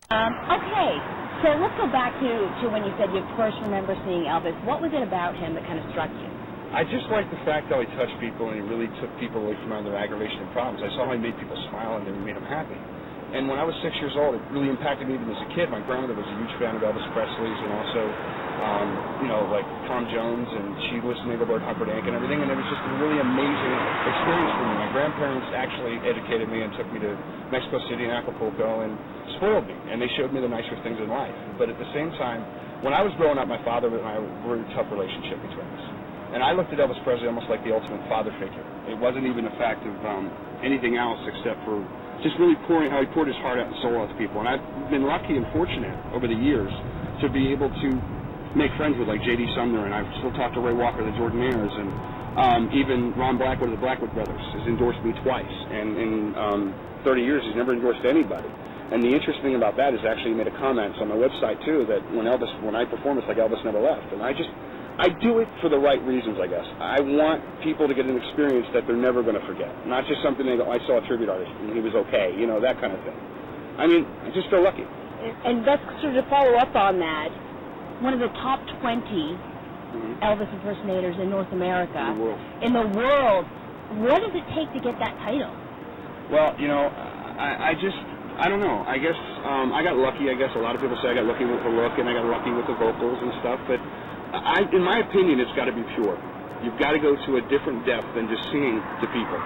Okay, so let's go back to when you said you first remember seeing Elvis. What was it about him that kind of struck you? I just liked the fact how he touched people and he really took people away from their aggravation and problems. I saw how he made people smile and it made them happy. And when I was 6 years old, it really impacted me even as a kid. My grandmother was a huge fan of Elvis Presley's and also, like Tom Jones, and she listened to Engelbert Humperdinck and everything, and it was just a really amazing experience for me. My grandparents actually educated me and took me to Mexico City and Acapulco and spoiled me, and they showed me the nicer things in life. But at the same time, when I was growing up, my father and I were in a tough relationship between us. And I looked at Elvis Presley almost like the ultimate father figure. It wasn't even a fact of anything else except for just really how he poured his heart out and soul out to people. And I've been lucky and fortunate over the years to be able to make friends with like J.D. Sumner, and I've still talked to Ray Walker, the Jordanaires, and even Ron Blackwood of the Blackwood Brothers has endorsed me twice. And in 30 years, he's never endorsed anybody. And the interesting thing about that is actually he made a comment on my website too that when I perform, it's like Elvis never left. And I do it for the right reasons, I guess. I want people to get an experience that they're never going to forget. Not just something they go, I saw a tribute artist and he was okay, that kind of thing. I mean, I just feel lucky. And that's sort of to follow up on that. One of the top 20 Elvis impersonators in North America. In the world. What does it take to get that title? Well, I don't know. I guess I got lucky. I guess a lot of people say I got lucky with the look and I got lucky with the vocals and stuff, but in my opinion, it's got to be pure. You've got to go to a different depth than just singing to people.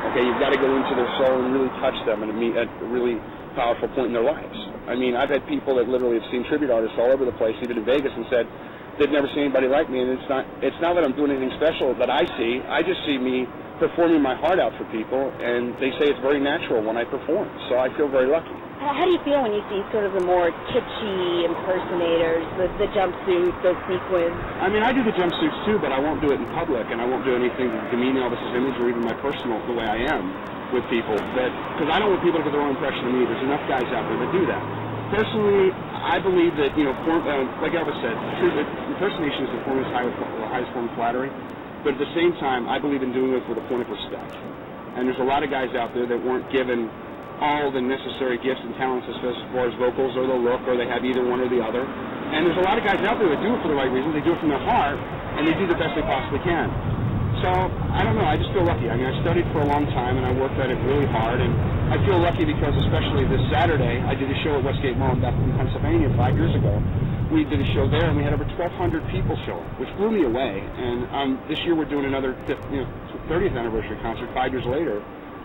Okay, you've got to go into their soul and really touch them and meet at a really powerful point in their lives. I mean, I've had people that literally have seen tribute artists all over the place, even in Vegas, and said they've never seen anybody like me. And it's not that I'm doing anything special that I see. I just see me performing my heart out for people, and they say it's very natural when I perform. So I feel very lucky. How do you feel when you see sort of the more kitschy impersonators, the jumpsuits, those sequins? I mean, I do the jumpsuits too, but I won't do it in public, and I won't do anything to demean Elvis's image or even my personal, the way I am with people. Because I don't want people to get their own impression of me. There's enough guys out there that do that. Personally, I believe that, like Elvis said, impersonation is the highest form of flattery. But at the same time, I believe in doing it with a point of respect. And there's a lot of guys out there that weren't given all the necessary gifts and talents as far as vocals or the look, or they have either one or the other. And there's a lot of guys out there that do it for the right reasons. They do it from their heart, and they do the best they possibly can. So, I don't know, I just feel lucky. I mean, I studied for a long time, and I worked at it really hard, and I feel lucky because especially this Saturday, I did a show at Westgate Mall in Bethlehem, Pennsylvania 5 years ago. We did a show there, and we had over 1,200 people show up, which blew me away. And this year we're doing another 30th anniversary concert 5 years later.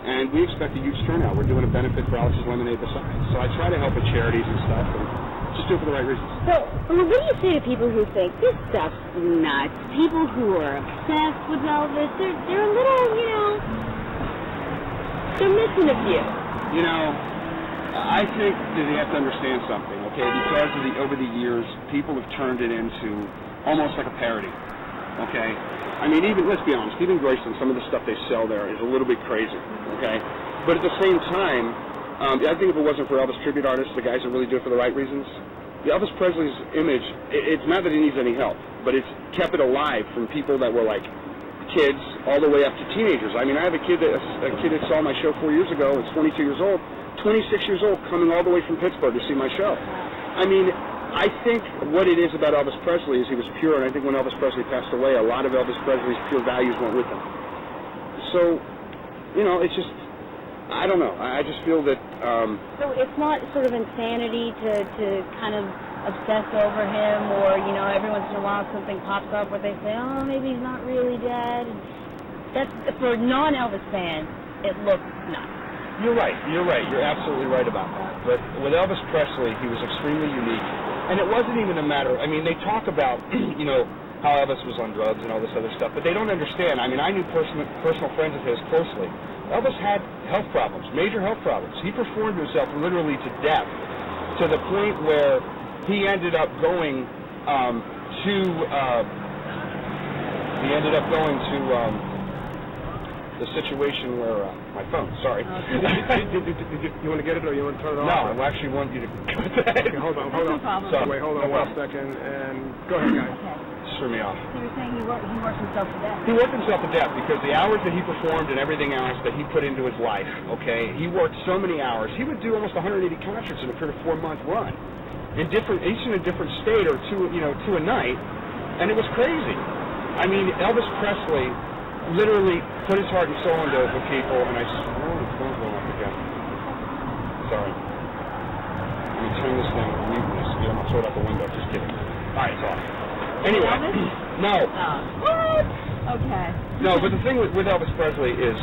And we expect a huge turnout. We're doing a benefit for Alex's Lemonade besides. So I try to help with charities and stuff, and just do it for the right reasons. So, what do you say to people who think this stuff's nuts? People who are obsessed with Elvis, they're a little, they're missing a few. I think that you have to understand something, okay? Because over the years, people have turned it into almost like a parody, okay? I mean, let's be honest, even Graceland, some of the stuff they sell there is a little bit crazy, okay? But at the same time, I think if it wasn't for Elvis tribute artists, the guys that really do it for the right reasons, the Elvis Presley's image, it's not that he needs any help, but it's kept it alive from people that were like kids all the way up to teenagers. I mean, I have a kid that saw my show 4 years ago, it's 22 years old, 26 years old, coming all the way from Pittsburgh to see my show. I mean, I think what it is about Elvis Presley is he was pure, and I think when Elvis Presley passed away, a lot of Elvis Presley's pure values went with him. So, it's just, I don't know. I just feel that... So it's not sort of insanity to kind of obsess over him, or, every once in a while something pops up where they say, oh, maybe he's not really dead. That's, for non-Elvis fans, it looks nuts. You're right. You're absolutely right about that. But with Elvis Presley, he was extremely unique. And it wasn't even a matter, I mean, they talk about, how Elvis was on drugs and all this other stuff, but they don't understand. I mean, I knew personal friends of his closely. Elvis had health problems, major health problems. He performed himself literally to death, to the point where he ended up going to the situation where my phone. Sorry. You want to get it or you want to turn it off? No, I actually want you to cut that. Okay, hold on. No problem. Sorry, wait, hold on one second, and go ahead, guys. Okay. threw me off. So you're saying he worked himself to death? He worked himself to death because the hours that he performed and everything else that he put into his life, okay, he worked so many hours. He would do almost 180 concerts in a period of 4-month run, each in a different state or two a night, and it was crazy. I mean, Elvis Presley literally put his heart and soul into people, and the phone's going off again. Sorry. Let me turn this down and mute this. I'm going to throw it out the window. Just kidding. All right, it's off. Anyway, no. What? Okay. No, but the thing with Elvis Presley is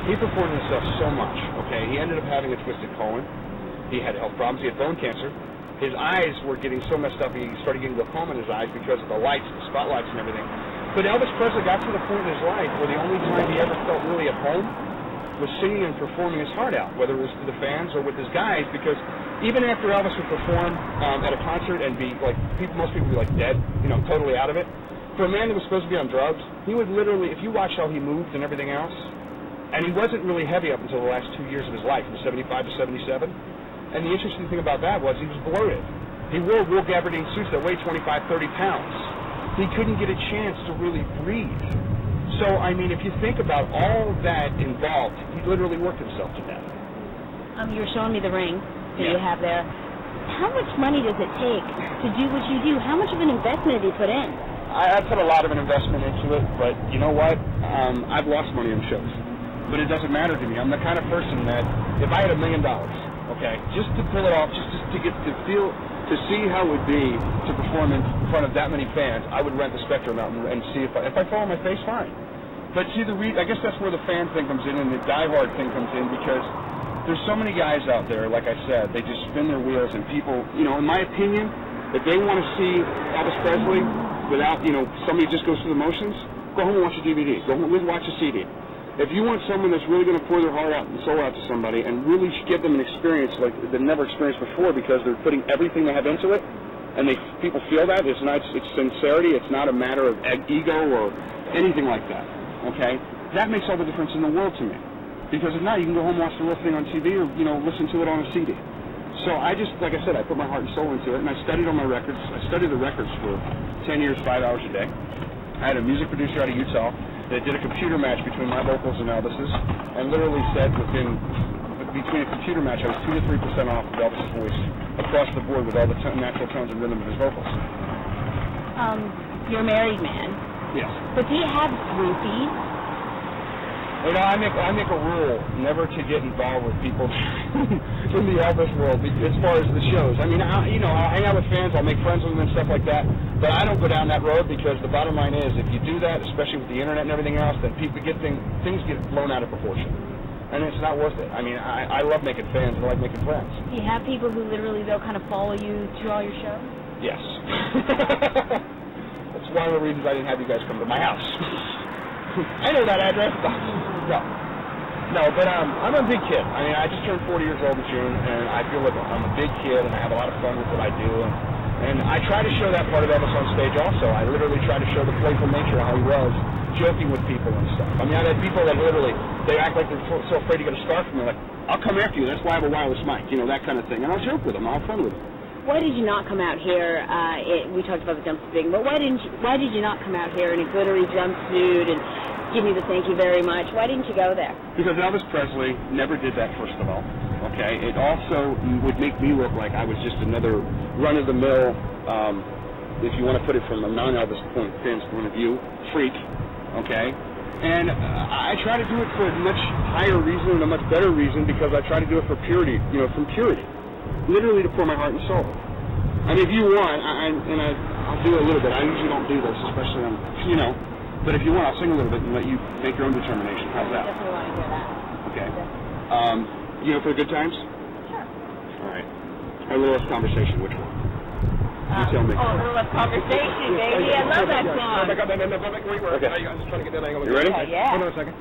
he performed himself so much, okay? He ended up having a twisted colon. He had health problems. He had bone cancer. His eyes were getting so messed up, he started getting glaucoma in his eyes because of the lights, the spotlights and everything. But Elvis Presley got to the point in his life where the only time he ever felt really at home was singing and performing his heart out, whether it was to the fans or with his guys, because even after Elvis would perform at a concert and be like, most people would be like dead, totally out of it. For a man who was supposed to be on drugs, he would literally, if you watch how he moved and everything else, and he wasn't really heavy up until the last 2 years of his life, from 75 to 77. And the interesting thing about that was he was bloated. He wore wool gabardine suits that weighed 25, 30 pounds. He couldn't get a chance to really breathe. So, I mean, if you think about all that involved, he literally worked himself to death. You were showing me the ring that you have there. How much money does it take to do what you do? How much of an investment did you put in? I put a lot of an investment into it, but you know what? I've lost money on shows. But it doesn't matter to me. I'm the kind of person that if I had $1 million, okay, just to pull it off, just to get to feel, to see how it would be to perform in front of that many fans, I would rent the Spectrum out and see if I fall on my face, fine. But see, I guess that's where the fan thing comes in and the diehard thing comes in, because there's so many guys out there, like I said, they just spin their wheels, and people, in my opinion, if they want to see Elvis Presley without, somebody just goes through the motions, go home and watch a DVD. Go home and watch a CD. If you want someone that's really going to pour their heart out and soul out to somebody and really give them an experience like they've never experienced before, because they're putting everything they have into it, and people feel that, it's sincerity, it's not a matter of ego or anything like that, okay? That makes all the difference in the world to me. Because if not, you can go home and watch the real thing on TV or, listen to it on a CD. So I just, like I said, I put my heart and soul into it, and I studied all my records. I studied the records for 10 years, 5 hours a day. I had a music producer out of Utah that did a computer match between my vocals and Elvis's, and literally said between a computer match, I was 2 to 3% off of Elvis's voice across the board with all the natural tones and rhythm of his vocals. You're a married man. Yes. But do you have groupies? I make a rule never to get involved with people in the Elvis world as far as the shows. I mean, I'll hang out with fans, I'll make friends with them and stuff like that, but I don't go down that road, because the bottom line is, if you do that, especially with the internet and everything else, then people things get blown out of proportion. And it's not worth it. I mean, I love making fans, I like making friends. Do you have people who literally, they'll kind of follow you to all your shows? Yes. That's one of the reasons I didn't have you guys come to my house. I know that address. No, but I'm a big kid. I mean, I just turned 40 years old in June, and I feel like I'm a big kid, and I have a lot of fun with what I do. And I try to show that part of Elvis on stage also. I literally try to show the playful nature of how he was, joking with people and stuff. I mean, I've had people that literally, they act like they're so afraid to get a scarf from me, like, I'll come after you, that's why I have a wireless mic, that kind of thing. And I'll joke with them, I'll have fun with them. Why did you not come out here? We talked about the jumpsuit thing, but why did you not come out here in a glittery jumpsuit and give me the thank you very much? Why didn't you go there? Because Elvis Presley never did that, first of all. Okay, it also would make me look like I was just another run-of-the-mill, if you want to put it from a non-Elvis fan's point of view, freak. Okay, and I try to do it for a much higher reason and a much better reason, because I try to do it for purity, from purity. Literally to pour my heart and soul. I mean, if you want, I'll do a little bit. I usually don't do this, especially on, but if you want, I'll sing a little bit and let you make your own determination. How's that? I definitely want to hear that. Okay. For the good times? Sure. All right. A little less conversation. Which one? You tell me. Oh, a little less conversation, baby. I love that song. Okay. I'm just trying to get that angle. You ready? Yeah. Hold on a second.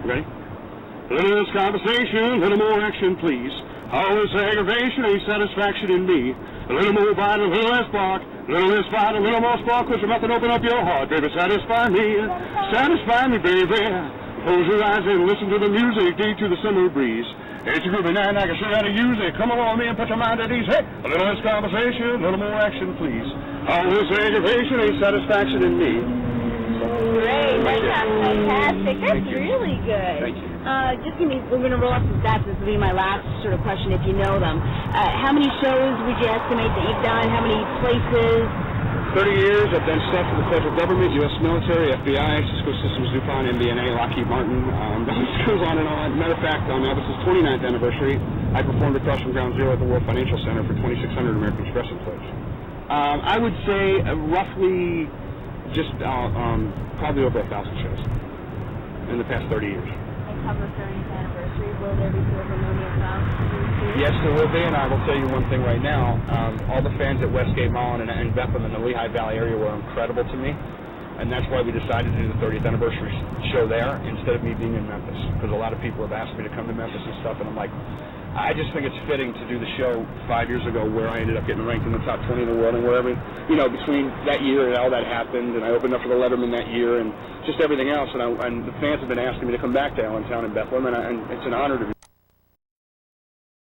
You ready? A little less conversation, a little more action, please. All this aggravation ain't satisfaction in me. A little more bite, a little less bark. A little less bite, a little more spark. Cause nothing open up your heart, baby. Satisfy me. Satisfy me, baby. Close your eyes and listen to the music, deep to the summer breeze. It's a groovy night, and I can show you how to use it. Come along with me and put your mind at ease. Hey, a little less conversation, a little more action, please. All this aggravation ain't satisfaction in me. Great, that's fantastic. That's really good. Thank you. Just give me, we're going to roll up some stats. This will be my last sort of question if you know them. How many shows would you estimate that you've done? How many places? 30 years, I've done stuff for the federal government, U.S. military, FBI, Cisco Systems, DuPont, MBNA, Lockheed Martin, the list goes on and on. Matter of fact, on Elvis's 29th anniversary, I performed across from Ground Zero at the World Financial Center for 2,600 American Express employees. I would say roughly just probably over 1,000 shows in the past 30 years. And come the 30th anniversary, will there be sort of a million pounds? Yes, there will be, and I will tell you one thing right now. All the fans at Westgate Mall and Bethlehem and the Lehigh Valley area were incredible to me, and that's why we decided to do the 30th anniversary show there instead of me being in Memphis, because a lot of people have asked me to come to Memphis and stuff, and I'm like, I just think it's fitting to do the show 5 years ago where I ended up getting ranked in the top 20 in the world and whatever, you know, between that year and all that happened, and I opened up for the Letterman that year and just everything else, and the fans have been asking me to come back to Allentown and Bethlehem, and it's an honor to be